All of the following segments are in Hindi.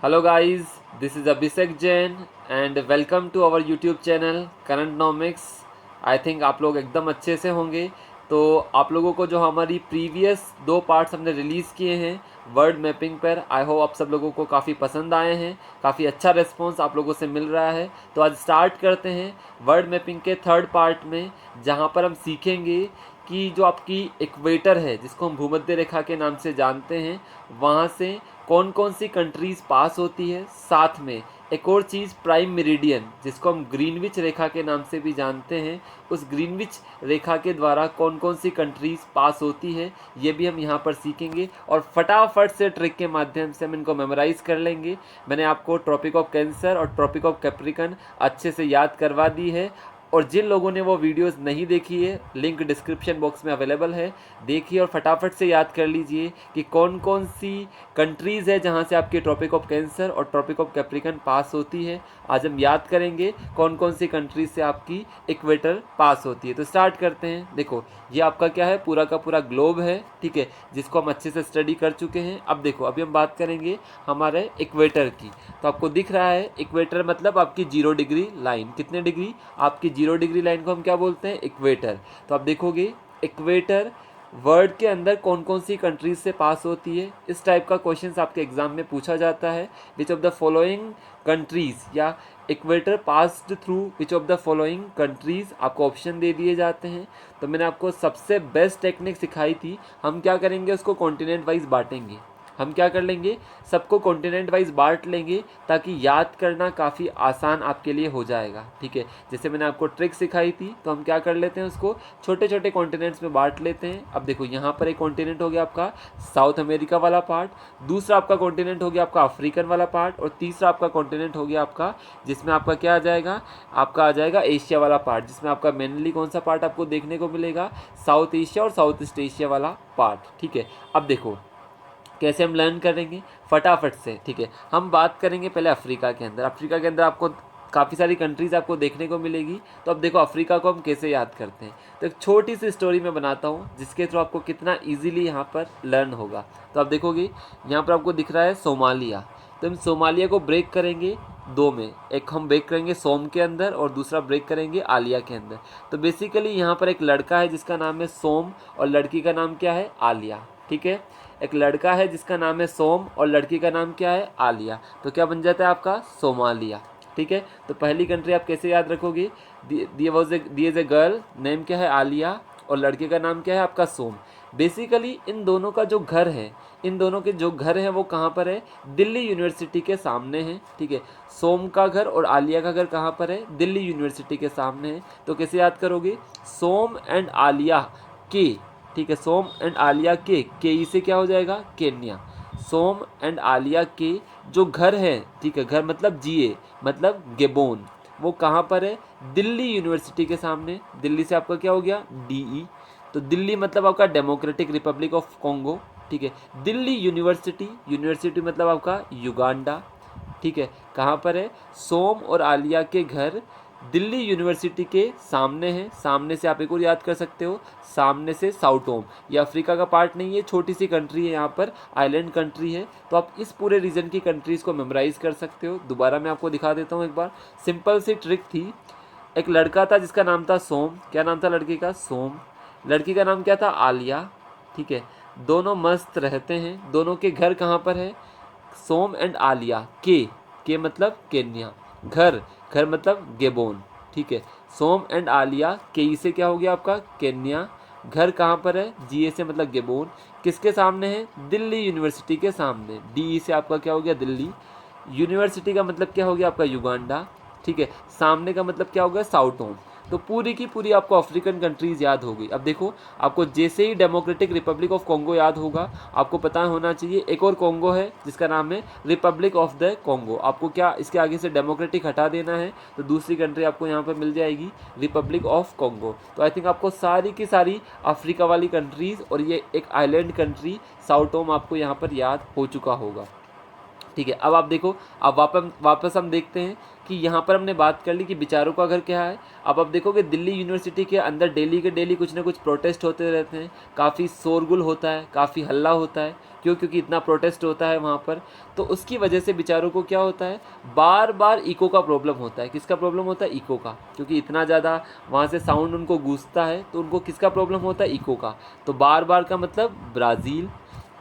Hello guys, this is Abhishek Jain and welcome to our YouTube channel Currentnomics। I think आप लोग एकदम अच्छे से होंगे। तो आप लोगों को जो हमारी प्रीवियस 2 पार्ट्स हमने रिलीज़ किए हैं वर्ड मैपिंग पर, आई होप आप सब लोगों को काफ़ी पसंद आए हैं, काफ़ी अच्छा रिस्पॉन्स आप लोगों से मिल रहा है। तो आज स्टार्ट करते हैं वर्ड मैपिंग के 3rd पार्ट में, जहाँ पर हम सीखेंगे कि जो आपकी इक्वेटर है जिसको हम भूमध्य रेखा के नाम से जानते हैं, वहाँ से कौन कौन सी कंट्रीज़ पास होती है। साथ में एक और चीज़ प्राइम मेरिडियन जिसको हम ग्रीनविच रेखा के नाम से भी जानते हैं, उस ग्रीनविच रेखा के द्वारा कौन कौन सी कंट्रीज़ पास होती है ये भी हम यहाँ पर सीखेंगे और फटाफट से ट्रिक के माध्यम से हम इनको मेमोराइज़ कर लेंगे। मैंने आपको ट्रॉपिक ऑफ कैंसर और ट्रॉपिक ऑफ कैप्रिकन अच्छे से याद करवा दी है, और जिन लोगों ने वो वीडियोस नहीं देखी है लिंक डिस्क्रिप्शन बॉक्स में अवेलेबल है, देखिए और फटाफट से याद कर लीजिए कि कौन कौन सी कंट्रीज़ है जहाँ से आपकी ट्रॉपिक ऑफ कैंसर और ट्रॉपिक ऑफ कैप्रिकन पास होती है। आज हम याद करेंगे कौन कौन सी कंट्रीज से आपकी इक्वेटर पास होती है। तो स्टार्ट करते हैं। देखो ये आपका क्या है, पूरा का पूरा ग्लोब है, ठीक है, जिसको हम अच्छे से स्टडी कर चुके हैं। अब देखो अभी हम बात करेंगे हमारे इक्वेटर की। तो आपको दिख रहा है इक्वेटर मतलब आपकी 0 डिग्री लाइन। कितने डिग्री? आपकी 0 डिग्री लाइन को हम क्या बोलते हैं? इक्वेटर। तो आप देखोगे इक्वेटर वर्ल्ड के अंदर कौन कौन सी कंट्रीज से पास होती है, इस टाइप का क्वेश्चन आपके एग्जाम में पूछा जाता है। Which of the following countries या equator passed through which of the following countries, आपको ऑप्शन दे दिए जाते हैं। तो मैंने आपको सबसे बेस्ट टेक्निक सिखाई थी। हम क्या करेंगे, उसको कॉन्टिनेंट वाइज बांटेंगे। हम क्या कर लेंगे, सबको कॉन्टिनेंट वाइज बांट लेंगे ताकि याद करना काफ़ी आसान आपके लिए हो जाएगा, ठीक है। जैसे मैंने आपको ट्रिक सिखाई थी, तो हम क्या कर लेते हैं, उसको छोटे छोटे कॉन्टिनेंट्स में बांट लेते हैं। अब देखो यहाँ पर एक कॉन्टिनेंट हो गया आपका साउथ अमेरिका वाला पार्ट, दूसरा आपका कॉन्टिनेंट हो गया आपका अफ्रीकन वाला पार्ट, और तीसरा आपका कॉन्टिनेंट हो गया आपका जिसमें आपका क्या आ जाएगा, आपका आ जाएगा एशिया वाला पार्ट, जिसमें आपका मेनली कौन सा पार्ट आपको देखने को मिलेगा, साउथ एशिया और साउथ ईस्ट एशिया वाला पार्ट, ठीक है। अब देखो कैसे हम लर्न करेंगे फटाफट से, ठीक है। हम बात करेंगे पहले अफ्रीका के अंदर। अफ्रीका के अंदर आपको काफ़ी सारी कंट्रीज़ आपको देखने को मिलेगी। तो अब देखो अफ्रीका को हम कैसे याद करते हैं। तो एक छोटी सी स्टोरी मैं बनाता हूँ जिसके थ्रू आपको कितना इजीली यहाँ पर लर्न होगा। तो आप देखोगे यहाँ पर आपको दिख रहा है सोमालिया। तो हम सोमालिया को ब्रेक करेंगे 2 में, एक हम ब्रेक करेंगे सोम के अंदर और दूसरा ब्रेक करेंगे आलिया के अंदर। तो बेसिकली यहाँ पर एक लड़का है जिसका नाम है सोम और लड़की का नाम क्या है, आलिया, ठीक है। एक लड़का है जिसका नाम है सोम और लड़की का नाम क्या है, आलिया। तो क्या बन जाता है आपका सोमालिया, ठीक है। तो पहली कंट्री आप कैसे याद रखोगे, दी इज ए गर्ल, नेम क्या है आलिया, और लड़के का नाम क्या है आपका सोम। बेसिकली इन दोनों का जो घर है, इन दोनों के जो घर हैं वो कहाँ पर है, दिल्ली यूनिवर्सिटी के सामने है, ठीक है। सोम का घर और आलिया का घर कहाँ पर है, दिल्ली यूनिवर्सिटी के सामने है। तो कैसे याद करोगे, सोम एंड आलिया के, ठीक है, सोम एंड आलिया के ई से क्या हो जाएगा, केन्या। सोम एंड आलिया के जो घर है, ठीक है, घर मतलब जीए मतलब गेबोन, वो कहाँ पर है, दिल्ली यूनिवर्सिटी के सामने। दिल्ली से आपका क्या हो गया, डीई। तो दिल्ली मतलब आपका डेमोक्रेटिक रिपब्लिक ऑफ कॉन्गो, ठीक है। दिल्ली यूनिवर्सिटी, यूनिवर्सिटी मतलब आपका युगांडा, ठीक है। कहाँ पर है, सोम और आलिया के घर दिल्ली यूनिवर्सिटी के सामने है। सामने से आप एक और याद कर सकते हो, सामने से साउटोम, ये अफ्रीका का पार्ट नहीं है, छोटी सी कंट्री है, यहाँ पर आइलैंड कंट्री है। तो आप इस पूरे रीजन की कंट्रीज़ को मेमोराइज कर सकते हो। दोबारा मैं आपको दिखा देता हूँ एक बार, सिंपल सी ट्रिक थी। एक लड़का था जिसका नाम था सोम, क्या नाम था लड़के का, सोम, लड़की का नाम क्या था, आलिया, ठीक है। दोनों मस्त रहते हैं, दोनों के घर कहाँ पर है, सोम एंड आलिया के मतलब केन्या, घर घर मतलब गेबोन, ठीक है। सोम एंड आलिया के ई से क्या हो गया आपका, केन्या, घर कहाँ पर है, जी ए से मतलब गेबोन, किसके सामने है, दिल्ली यूनिवर्सिटी के सामने, डी ई से आपका क्या हो गया, दिल्ली, यूनिवर्सिटी का मतलब क्या हो गया आपका, युगांडा, ठीक है, सामने का मतलब क्या हो गया, साउटोम। तो पूरी की पूरी आपको अफ्रीकन कंट्रीज याद हो गई। अब देखो आपको जैसे ही डेमोक्रेटिक रिपब्लिक ऑफ कॉन्गो याद होगा, आपको पता होना चाहिए एक और कॉन्गो है जिसका नाम है रिपब्लिक ऑफ द कॉन्गो। आपको क्या इसके आगे से डेमोक्रेटिक हटा देना है, तो दूसरी कंट्री आपको यहाँ पर मिल जाएगी रिपब्लिक ऑफ कॉन्गो। तो आई थिंक आपको सारी की सारी अफ्रीका वाली कंट्रीज़ और ये एक आइलैंड कंट्री साउटोम आपको यहाँ पर याद हो चुका होगा। ठीक है। अब आप देखो, अब वापस हम देखते हैं कि यहाँ पर हमने बात कर ली कि बेचारों का घर क्या है। अब आप देखोगे दिल्ली यूनिवर्सिटी के अंदर डेली के डेली कुछ ना कुछ प्रोटेस्ट होते रहते हैं, काफ़ी शोरगुल होता है, काफ़ी हल्ला होता है। क्यों? क्योंकि इतना प्रोटेस्ट होता है वहाँ पर, तो उसकी वजह से बेचारों को क्या होता है, बार बार इको का प्रॉब्लम होता है। किसका प्रॉब्लम होता है? इको का। क्योंकि इतना ज़्यादा वहाँ से साउंड उनको गूंजता है, तो उनको किसका प्रॉब्लम होता है? इको का। तो बार बार का मतलब ब्राज़ील,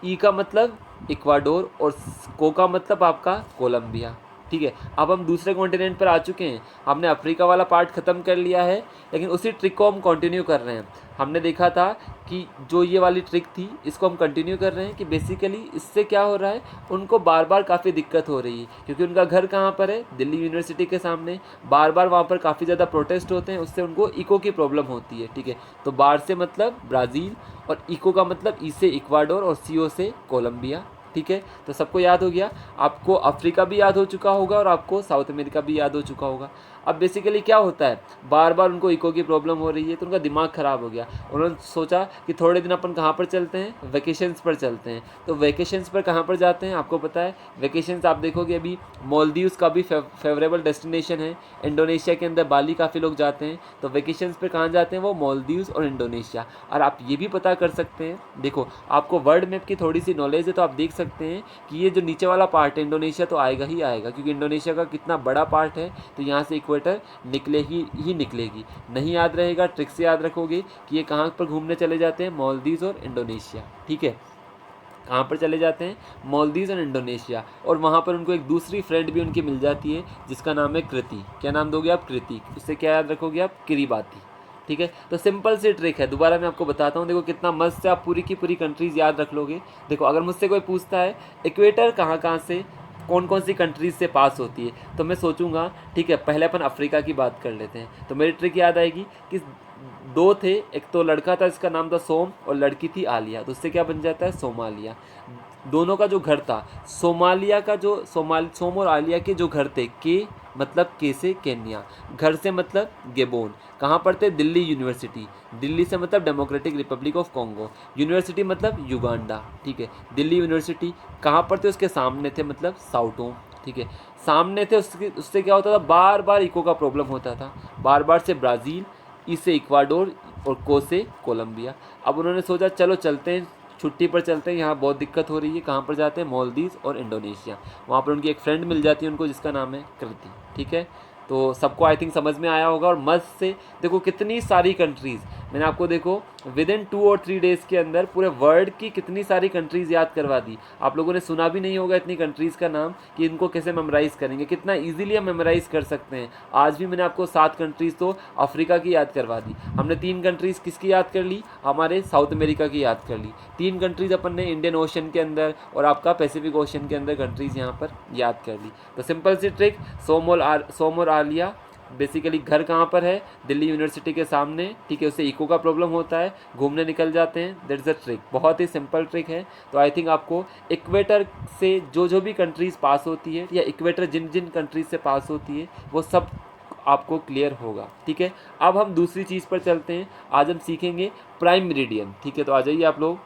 ई का मतलब इक्वाडोर और को का मतलब आपका कोलंबिया। ठीक है। अब हम दूसरे कॉन्टिनेंट पर आ चुके हैं, हमने अफ्रीका वाला पार्ट ख़त्म कर लिया है, लेकिन उसी ट्रिक को हम कंटिन्यू कर रहे हैं। हमने देखा था कि जो ये वाली ट्रिक थी इसको हम कंटिन्यू कर रहे हैं कि बेसिकली इससे क्या हो रहा है, उनको बार बार काफ़ी दिक्कत हो रही है, क्योंकि उनका घर कहाँ पर है? दिल्ली यूनिवर्सिटी के सामने। बार बार वहाँ पर काफ़ी ज़्यादा प्रोटेस्ट होते हैं, उससे उनको इको की प्रॉब्लम होती है। ठीक है। तो बार से मतलब ब्राज़ील, और इको का मतलब ई से इक्वाडोर, और सीओ से कोलंबिया। ठीक है। तो सबको याद हो गया, आपको अफ्रीका भी याद हो चुका होगा और आपको साउथ अमेरिका भी याद हो चुका होगा। अब बेसिकली क्या होता है, बार बार उनको इको की प्रॉब्लम हो रही है, तो उनका दिमाग ख़राब हो गया। उन्होंने सोचा कि थोड़े दिन अपन कहाँ पर चलते हैं? वेकेशंस पर चलते हैं। तो वेकेशंस पर कहाँ पर जाते हैं? आपको पता है वेकेशंस आप देखोगे अभी मालदीव्स का भी फेवरेबल डेस्टिनेशन है। इंडोनेशिया के अंदर बाली काफ़ी लोग जाते हैं। तो वेकेशंस पर कहाँ जाते हैं? वो मालदीव्स और इंडोनेशिया। और आप ये भी पता कर सकते हैं, देखो आपको वर्ल्ड मैप की थोड़ी सी नॉलेज है, तो आप देख सकते हैं कि ये जो नीचे वाला पार्ट है इंडोनेशिया, तो आएगा ही आएगा, क्योंकि इंडोनेशिया का कितना बड़ा पार्ट है। तो यहाँ से इक्वेटर निकलेगी ही निकलेगी। नहीं याद रहेगा, ट्रिक से याद रखोगे कि ये कहाँ पर घूमने चले जाते हैं? मालदीव्स और इंडोनेशिया। ठीक है। कहाँ पर चले जाते हैं? मालदीव्स और इंडोनेशिया। और वहाँ पर उनको एक दूसरी फ्रेंड भी उनकी मिल जाती है, जिसका नाम है कृति। क्या नाम दोगे आप? कृति। उससे क्या याद रखोगे आप? किरीबाती। ठीक है। तो सिंपल सी ट्रिक है, दोबारा मैं आपको बताता हूँ। देखो कितना मस्त से आप पूरी की पूरी कंट्रीज़ याद रख लोगे। देखो अगर मुझसे कोई पूछता है इक्वेटर कहाँ कहाँ से, कौन कौन सी कंट्रीज से पास होती है, तो मैं सोचूंगा ठीक है पहले अपन अफ्रीका की बात कर लेते हैं। तो मेरी ट्रिक याद आएगी कि दो थे, एक तो लड़का था जिसका नाम था सोम, और लड़की थी आलिया। तो उससे क्या बन जाता है? सोमालिया। दोनों का जो घर था, सोमालिया का जो सोम और आलिया के जो घर थे, के मतलब के से केन्या, घर से मतलब गेबोन। कहाँ पर थे? दिल्ली यूनिवर्सिटी। दिल्ली से मतलब democratic Republic of Congo. University मतलब युगांडा। ठीक है। दिल्ली यूनिवर्सिटी कहाँ पर थे? उसके सामने थे, मतलब साउटोम। ठीक है। सामने थे, उससे क्या होता था, बार बार इको का प्रॉब्लम होता था। बार बार से ब्राज़ील, ई से इक्वाडोर, और को से कोलंबिया। अब उन्होंने सोचा चलो चलते हैं, छुट्टी पर चलते हैं, यहाँ बहुत दिक्कत हो रही है। कहाँ पर जाते हैं? मालदीव्स और इंडोनेशिया। वहाँ पर उनकी एक फ्रेंड मिल जाती है उनको, जिसका नाम है कृति। ठीक है। तो सबको आई थिंक समझ में आया होगा। और मस्त से देखो कितनी सारी कंट्रीज़ मैंने आपको, देखो विद इन 2 और 3 डेज़ के अंदर पूरे वर्ल्ड की कितनी सारी कंट्रीज़ याद करवा दी। आप लोगों ने सुना भी नहीं होगा इतनी कंट्रीज़ का नाम, कि इनको कैसे मेमोराइज़ करेंगे, कितना ईजिली हम मेमोराइज़ कर सकते हैं। आज भी मैंने आपको 7 कंट्रीज़ तो अफ्रीका की याद करवा दी। हमने 3 कंट्रीज़ किसकी याद कर ली? हमारे साउथ अमेरिका की याद कर ली। 3 कंट्रीज़ अपन ने इंडियन ओशन के अंदर और आपका पैसिफिक ओशन के अंदर कंट्रीज़ यहाँ पर याद कर ली। तो सिंपल सी ट्रिक, सोम और आलिया बेसिकली घर कहाँ पर है? दिल्ली यूनिवर्सिटी के सामने। ठीक है। उससे इको का प्रॉब्लम होता है, घूमने निकल जाते हैं। दैट्स द ट्रिक, बहुत ही सिंपल ट्रिक है। तो आई थिंक आपको इक्वेटर से जो भी कंट्रीज़ पास होती है, या इक्वेटर जिन जिन कंट्रीज़ से पास होती है, वो सब आपको क्लियर होगा। ठीक है। अब हम दूसरी चीज़ पर चलते हैं। आज हम सीखेंगे प्राइम मेरिडियन। ठीक है। तो आ जाइए आप लोग।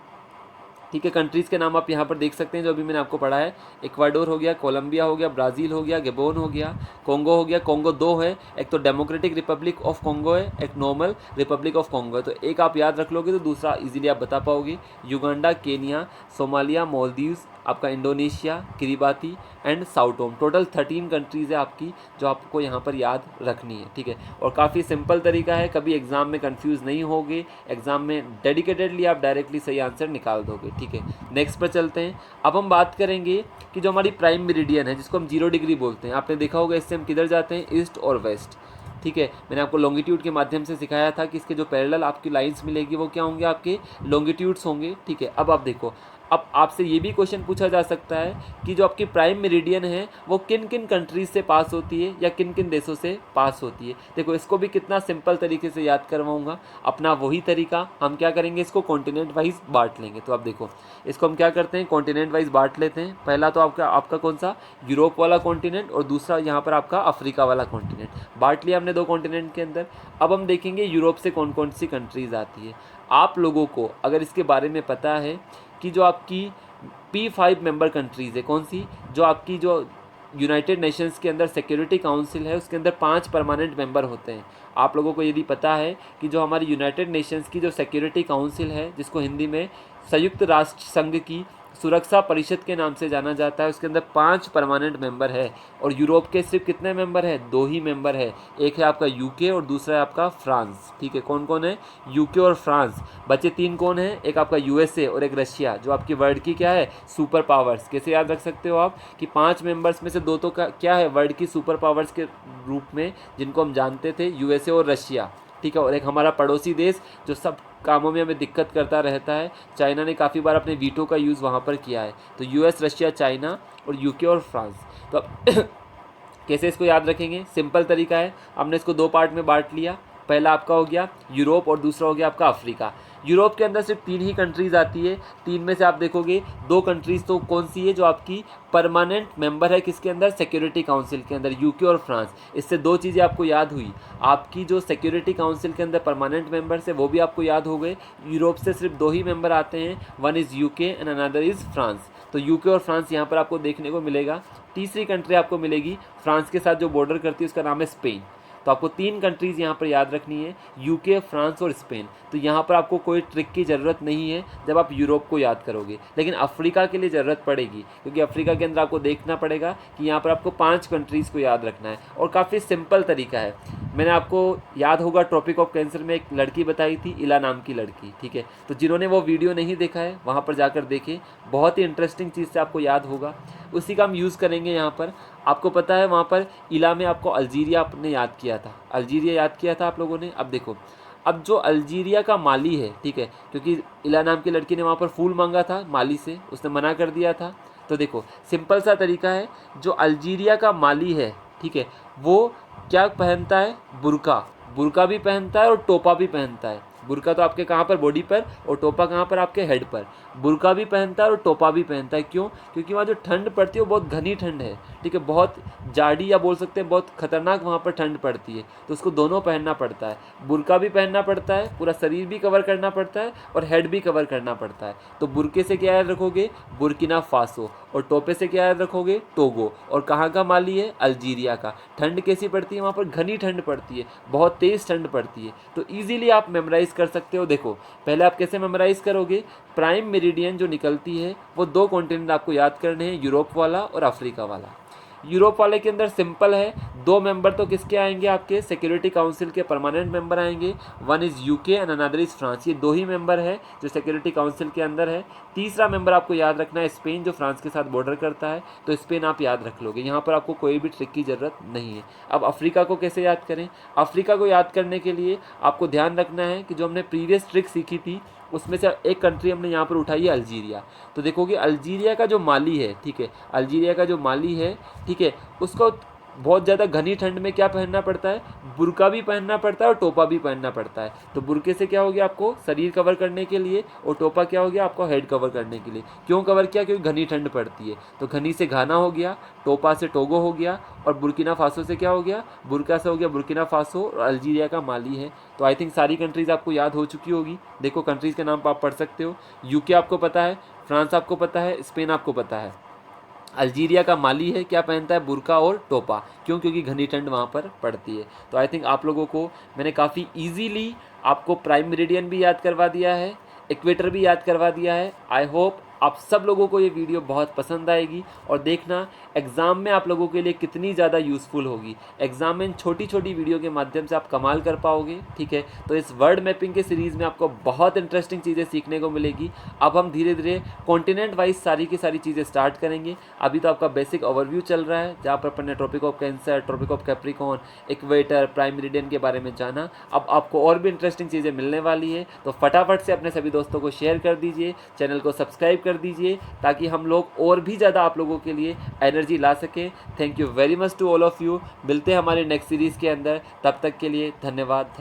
ठीक है। कंट्रीज़ के नाम आप यहाँ पर देख सकते हैं जो अभी मैंने आपको पढ़ा है। इक्वाडोर हो गया, कोलंबिया हो गया, ब्राज़ील हो गया, गेबोन हो गया, कॉन्गो हो गया। कॉन्गो 2 है, एक तो डेमोक्रेटिक रिपब्लिक ऑफ कॉन्गो है, एक नॉर्मल रिपब्लिक ऑफ कॉन्गो है। तो एक आप याद रख लोगे तो दूसरा इजीली आप बता पाओगे। युगांडा, केनिया, सोमालिया, मालदीव्स, आपका Indonesia, Kiribati and Sao Tome. Total 13 countries है आपकी जो आपको यहाँ पर याद रखनी है। ठीक है। और काफ़ी सिंपल तरीका है, कभी एग्जाम में कंफ्यूज नहीं होगे। एग्जाम में डेडिकेटेडली आप डायरेक्टली सही आंसर निकाल दोगे। ठीक है। नेक्स्ट पर चलते हैं। अब हम बात करेंगे कि जो हमारी प्राइम मेरिडियन है, जिसको हम 0 डिग्री बोलते हैं, आपने देखा होगा इससे हम किधर जाते हैं? ईस्ट और वेस्ट। ठीक है। मैंने आपको लॉन्गिट्यूड के माध्यम से सिखाया था कि इसके जो पैरेलल आपकी लाइंस मिलेगी वो क्या होंगे? आपके लॉन्गिट्यूड्स होंगे। ठीक है। अब आप देखो, अब आपसे ये भी क्वेश्चन पूछा जा सकता है कि जो आपकी प्राइम मेरिडियन है वो किन किन कंट्रीज से पास होती है, या किन किन देशों से पास होती है। देखो इसको भी कितना सिंपल तरीके से याद करवाऊंगा। अपना वही तरीका, हम क्या करेंगे, इसको कॉन्टिनेंट वाइज बांट लेंगे। तो आप देखो इसको हम क्या करते हैं, कॉन्टिनेंट वाइज बांट लेते हैं। पहला तो आपका कौन सा? यूरोप वाला कॉन्टिनेंट, और दूसरा यहाँ पर आपका अफ्रीका वाला कॉन्टिनेंट। बांट लिया हमने 2 कॉन्टिनेंट के अंदर। अब हम देखेंगे यूरोप से कौन कौन सी कंट्रीज़ आती है। आप लोगों को अगर इसके बारे में पता है कि जो आपकी P5 मेंबर कंट्रीज़ है, कौन सी, जो आपकी जो यूनाइटेड नेशंस के अंदर सिक्योरिटी काउंसिल है उसके अंदर 5 परमानेंट मेंबर होते हैं। आप लोगों को यदि पता है कि जो हमारी यूनाइटेड नेशंस की जो सिक्योरिटी काउंसिल है, जिसको हिंदी में संयुक्त राष्ट्र संघ की सुरक्षा परिषद के नाम से जाना जाता है, उसके अंदर 5 परमानेंट मेंबर है। और यूरोप के सिर्फ कितने मेंबर है, 2 ही मेंबर है, एक है आपका यूके और दूसरा है आपका फ्रांस। ठीक है, कौन कौन है, यूके और फ्रांस। बचे 3 कौन है, एक आपका यूएसए और एक रशिया, जो आपकी वर्ल्ड की क्या है, सुपर पावर्स। कैसे याद रख सकते हो आप कि 5 मेंबर्स में से 2 तो क्या है, वर्ल्ड की सुपर पावर्स के रूप में, जिनको हम जानते थे, यूएसए और रशिया। ठीक है, और एक हमारा पड़ोसी देश जो सब कामों में हमें दिक्कत करता रहता है, चाइना ने काफ़ी बार अपने वीटो का यूज़ वहाँ पर किया है। तो यूएस, रशिया, चाइना और यूके और फ्रांस। तो अब कैसे इसको याद रखेंगे, सिंपल तरीका है, हमने इसको 2 पार्ट में बांट लिया। पहला आपका हो गया यूरोप और दूसरा हो गया आपका अफ्रीका। यूरोप के अंदर सिर्फ 3 ही कंट्रीज़ आती है, 3 में से आप देखोगे 2 कंट्रीज़ तो कौन सी है, जो आपकी परमानेंट मेंबर है किसके अंदर, सिक्योरिटी काउंसिल के अंदर, यूके और फ्रांस। इससे 2 चीज़ें आपको याद हुई, आपकी जो सिक्योरिटी काउंसिल के अंदर परमानेंट मेंबर्स है वो भी आपको याद हो गए। यूरोप से सिर्फ 2 ही मेंबर आते हैं, one is UK and another is France. तो यूके और फ्रांस यहाँ पर आपको देखने को मिलेगा। तीसरी कंट्री आपको मिलेगी फ्रांस के साथ जो बॉर्डर करती है, उसका नाम है स्पेन। तो आपको 3 कंट्रीज़ यहाँ पर याद रखनी है, यूके, फ्रांस और स्पेन। तो यहाँ पर आपको कोई ट्रिक की ज़रूरत नहीं है जब आप यूरोप को याद करोगे, लेकिन अफ्रीका के लिए ज़रूरत पड़ेगी, क्योंकि अफ्रीका के अंदर आपको देखना पड़ेगा कि यहाँ पर आपको 5 कंट्रीज़ को याद रखना है। और काफ़ी सिंपल तरीका है। मैंने आपको याद होगा ट्रॉपिक ऑफ कैंसर में एक लड़की बताई थी, इला नाम की लड़की। ठीक है, तो जिन्होंने वो वीडियो नहीं देखा है वहाँ पर जाकर देखें, बहुत ही इंटरेस्टिंग चीज़ से आपको याद होगा। उसी का हम यूज़ करेंगे यहाँ पर। आपको पता है वहाँ पर इला में आपको अल्जीरिया आपने याद किया था, अल्जीरिया याद किया था आप लोगों ने। अब देखो, अब जो अल्जीरिया का माली है, ठीक है, क्योंकि इला नाम की लड़की ने वहाँ पर फूल मांगा था माली से, उसने मना कर दिया था। तो देखो सिंपल सा तरीका है, जो अल्जीरिया का माली है, ठीक है, वो क्या पहनता है, बुर्का, बुर्का भी पहनता है और टोपा भी पहनता है। बुर्का तो आपके कहाँ पर, बॉडी पर, और टोपा कहाँ पर, आपके हेड पर। बुर्का भी पहनता है और टोपा भी पहनता है। क्यों, क्योंकि वहाँ जो ठंड पड़ती है वो बहुत घनी ठंड है। ठीक है, बहुत जाड़ी या बोल सकते हैं बहुत खतरनाक वहाँ पर ठंड पड़ती है, तो उसको दोनों पहनना पड़ता है। बुर्का भी पहनना पड़ता है, पूरा शरीर भी कवर करना पड़ता है और हेड भी कवर करना पड़ता है। तो बुर्के से क्या याद रखोगे, बुर्किना फासो, और टोपे से क्या याद रखोगे, टोगो। और कहाँ का माली है, अल्जीरिया का। ठंड कैसी पड़ती है वहाँ पर, घनी ठंड पड़ती है, बहुत तेज़ ठंड पड़ती है। तो ईजिली आप मेमोराइज़ कर सकते हो। देखो पहले आप कैसे मेमोराइज़ करोगे, प्राइम मेरिडियन जो निकलती है वो 2 कॉन्टिनेंट आपको याद करने हैं, यूरोप वाला और अफ्रीका वाला। यूरोप वाले के अंदर सिंपल है, 2 मेंबर तो किसके आएंगे, आपके सिक्योरिटी काउंसिल के परमानेंट मेंबर आएंगे, one is UK and another is France. ये 2 ही मेंबर है जो सिक्योरिटी काउंसिल के अंदर है। तीसरा मेंबर आपको याद रखना है स्पेन, जो फ्रांस के साथ बॉर्डर करता है, तो स्पेन आप याद रख लोगे। यहाँ पर आपको कोई भी ट्रिक की ज़रूरत नहीं है। अब अफ्रीका को कैसे याद करें, अफ्रीका को याद करने के लिए आपको ध्यान रखना है कि जो हमने प्रीवियस ट्रिक सीखी थी उसमें से एक कंट्री हमने यहाँ पर उठाई है, अल्जीरिया। तो देखोगे अल्जीरिया का जो माली है, ठीक है, अल्जीरिया का जो माली है, ठीक है, उसको बहुत ज़्यादा घनी ठंड में क्या पहनना पड़ता है, बुर्का भी पहनना पड़ता है और टोपा भी पहनना पड़ता है। तो बुर्के से क्या हो गया, आपको शरीर कवर करने के लिए, और टोपा क्या हो गया, आपको हेड कवर करने के लिए। क्यों कवर किया, क्योंकि घनी ठंड पड़ती है। तो घनी से घाना हो गया, टोपा से टोगो हो गया, और बुर्किना फासो से क्या हो गया, बुर्का से हो गया बुर्किना फासो, और अल्जीरिया का माली है। तो आई थिंक सारी कंट्रीज़ आपको याद हो चुकी होगी। देखो कंट्रीज़ के नाम आप पढ़ सकते हो, यूके आपको पता है, फ्रांस आपको पता है, स्पेन आपको पता है। अल्जीरिया का माली है, क्या पहनता है, बुर्का और टोपा। क्यों, क्योंकि घनी ठंड वहाँ पर पड़ती है। तो आई थिंक आप लोगों को मैंने काफ़ी इजीली आपको प्राइम मेरिडियन भी याद करवा दिया है, इक्वेटर भी याद करवा दिया है। आई होप आप सब लोगों को ये वीडियो बहुत पसंद आएगी, और देखना एग्ज़ाम में आप लोगों के लिए कितनी ज़्यादा यूज़फुल होगी। एग्ज़ाम में छोटी छोटी वीडियो के माध्यम से आप कमाल कर पाओगे। ठीक है, तो इस वर्ड मैपिंग के सीरीज़ में आपको बहुत इंटरेस्टिंग चीज़ें सीखने को मिलेगी। अब हम धीरे धीरे कॉन्टिनेंट वाइज सारी की सारी चीज़ें स्टार्ट करेंगे। अभी तो आपका बेसिक ओवरव्यू चल रहा है, जहाँ पर अपन ने tropic of cancer, tropic of capricorn, equator, prime meridian के बारे में जाना। अब आपको और भी इंटरेस्टिंग चीज़ें मिलने वाली है, तो फटाफट से अपने सभी दोस्तों को शेयर कर दीजिए, चैनल को सब्सक्राइब कर दीजिए, ताकि हम लोग और भी ज़्यादा आप लोगों के लिए एनर्जी ला सकें। Thank you very much to all of you. मिलते हैं हमारे नेक्स्ट सीरीज़ के अंदर, तब तक के लिए धन्यवाद।